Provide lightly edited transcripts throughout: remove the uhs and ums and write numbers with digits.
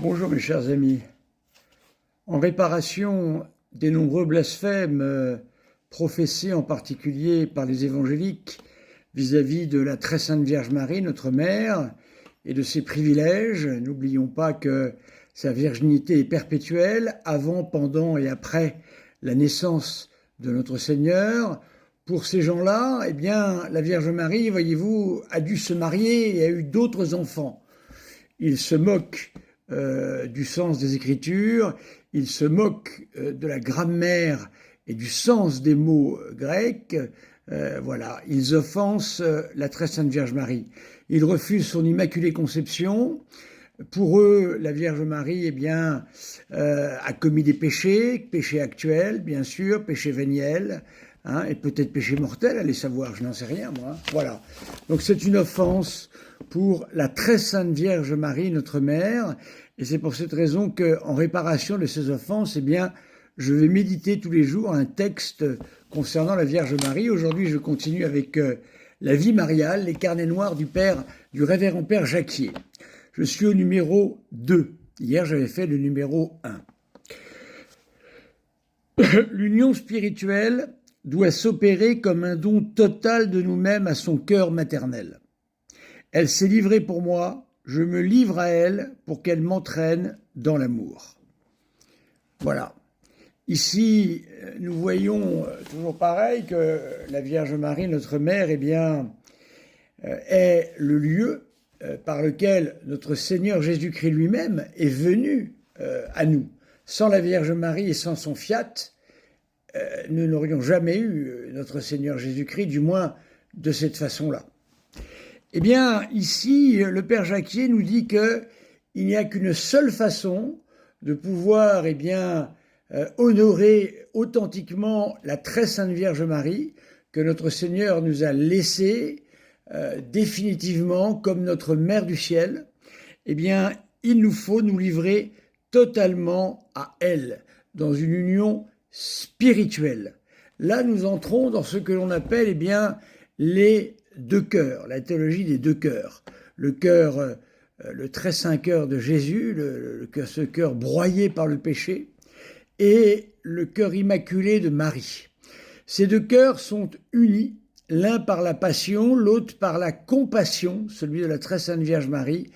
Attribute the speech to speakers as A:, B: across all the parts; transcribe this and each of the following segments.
A: Bonjour mes chers amis. En réparation des nombreux blasphèmes professés en particulier par les évangéliques vis-à-vis de la très sainte Vierge Marie, notre mère, et de ses privilèges, n'oublions pas que sa virginité est perpétuelle avant, pendant et après la naissance de notre Seigneur. Pour ces gens-là, eh bien, la Vierge Marie, voyez-vous, a dû se marier et a eu d'autres enfants. Ils se moquent du sens des Écritures, ils se moquent de la grammaire et du sens des mots grecs. Voilà, ils offensent la très sainte Vierge Marie. Ils refusent son immaculée conception. Pour eux, la Vierge Marie, eh bien, a commis des péchés, péchés actuels, bien sûr, péchés véniels, hein, et peut-être péchés mortels, allez savoir, je n'en sais rien, moi. Voilà. Donc c'est une offense pour la très sainte Vierge Marie, notre mère, et c'est pour cette raison qu'en réparation de ces offenses, eh bien, je vais méditer tous les jours un texte concernant la Vierge Marie. Aujourd'hui, je continue avec la vie mariale, les carnets noirs du révérend Père Jacquier. Je suis au numéro 2. Hier, j'avais fait le numéro 1. L'union spirituelle doit s'opérer comme un don total de nous-mêmes à son cœur maternel. Elle s'est livrée pour moi, je me livre à elle pour qu'elle m'entraîne dans l'amour. Voilà. Ici, nous voyons toujours pareil que la Vierge Marie, notre mère, eh bien, est le lieu par lequel notre Seigneur Jésus-Christ lui-même est venu à nous. Sans la Vierge Marie et sans son fiat, nous n'aurions jamais eu notre Seigneur Jésus-Christ, du moins de cette façon-là. Eh bien, ici, le Père Jacquier nous dit qu'il n'y a qu'une seule façon de pouvoir, eh bien, honorer authentiquement la très sainte Vierge Marie que notre Seigneur nous a laissée définitivement comme notre Mère du ciel. Eh bien, il nous faut nous livrer totalement à elle, dans une union spirituelle. Là, nous entrons dans ce que l'on appelle, eh bien, les deux cœurs, la théologie des deux cœurs. Le cœur, le très saint cœur de Jésus, ce cœur broyé par le péché, et le cœur immaculé de Marie. Ces deux cœurs sont unis, l'un par la passion, l'autre par la compassion, celui de la très sainte Vierge Marie.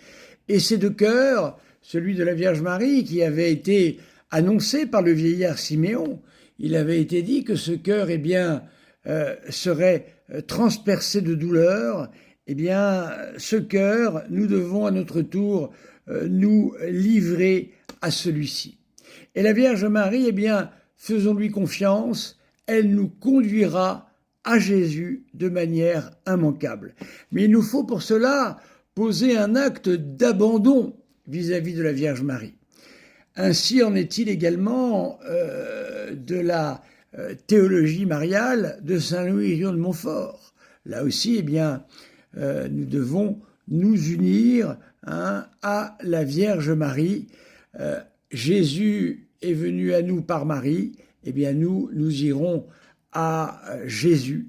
A: Et ces deux cœurs, celui de la Vierge Marie, qui avait été annoncé par le vieillard Siméon, il avait été dit que ce cœur, eh bien, serait transpercé de douleur. Eh bien, ce cœur, nous devons à notre tour nous livrer à celui-ci. Et la Vierge Marie, eh bien, faisons-lui confiance, elle nous conduira à Jésus de manière immanquable. Mais il nous faut pour cela poser un acte d'abandon vis-à-vis de la Vierge Marie. Ainsi en est-il également de la théologie mariale de Saint Louis-Irion de Montfort. Là aussi, eh bien, nous devons nous unir à la Vierge Marie. Jésus est venu à nous par Marie, eh bien nous irons à Jésus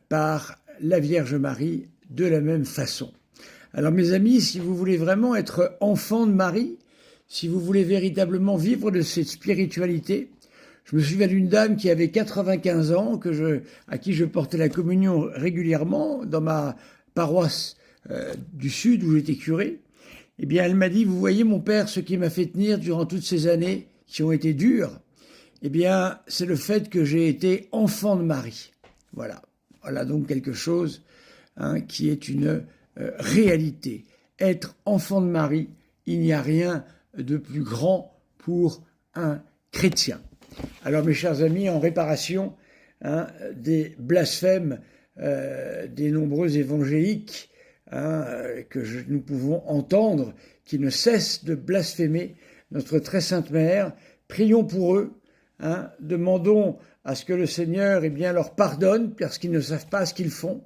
A: par la Vierge Marie de la même façon. Alors mes amis, si vous voulez vraiment être enfant de Marie, si vous voulez véritablement vivre de cette spiritualité, je me souviens d'une dame qui avait 95 ans, à qui je portais la communion régulièrement dans ma paroisse du Sud où j'étais curé. Eh bien, elle m'a dit, vous voyez mon père, ce qui m'a fait tenir durant toutes ces années qui ont été dures, eh bien, c'est le fait que j'ai été enfant de Marie. Voilà. Voilà donc quelque chose qui est une réalité. Être enfant de Marie, il n'y a rien de plus grand pour un chrétien. Alors mes chers amis, en réparation des blasphèmes des nombreux évangéliques que nous pouvons entendre, qui ne cessent de blasphémer notre très sainte mère, prions pour eux, demandons à ce que le Seigneur eh bien, leur pardonne parce qu'ils ne savent pas ce qu'ils font.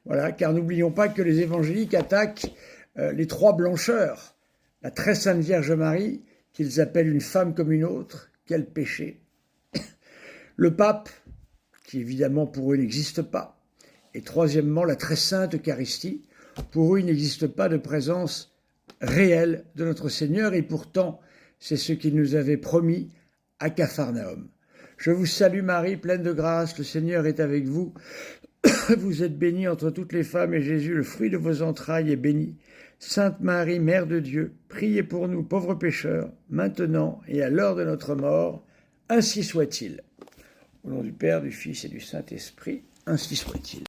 A: Voilà, car n'oublions pas que les évangéliques attaquent les trois blancheurs, la très sainte Vierge Marie, qu'ils appellent une femme comme une autre, quel péché. Le pape, qui évidemment pour eux n'existe pas. Et troisièmement, la très sainte Eucharistie, pour eux il n'existe pas de présence réel de notre Seigneur, et pourtant, c'est ce qu'il nous avait promis à Capharnaüm. Je vous salue Marie, pleine de grâce, le Seigneur est avec vous. Vous êtes bénie entre toutes les femmes, et Jésus, le fruit de vos entrailles, est béni. Sainte Marie, Mère de Dieu, priez pour nous pauvres pécheurs, maintenant et à l'heure de notre mort. Ainsi soit-il. Au nom du Père, du Fils et du Saint-Esprit, ainsi soit-il.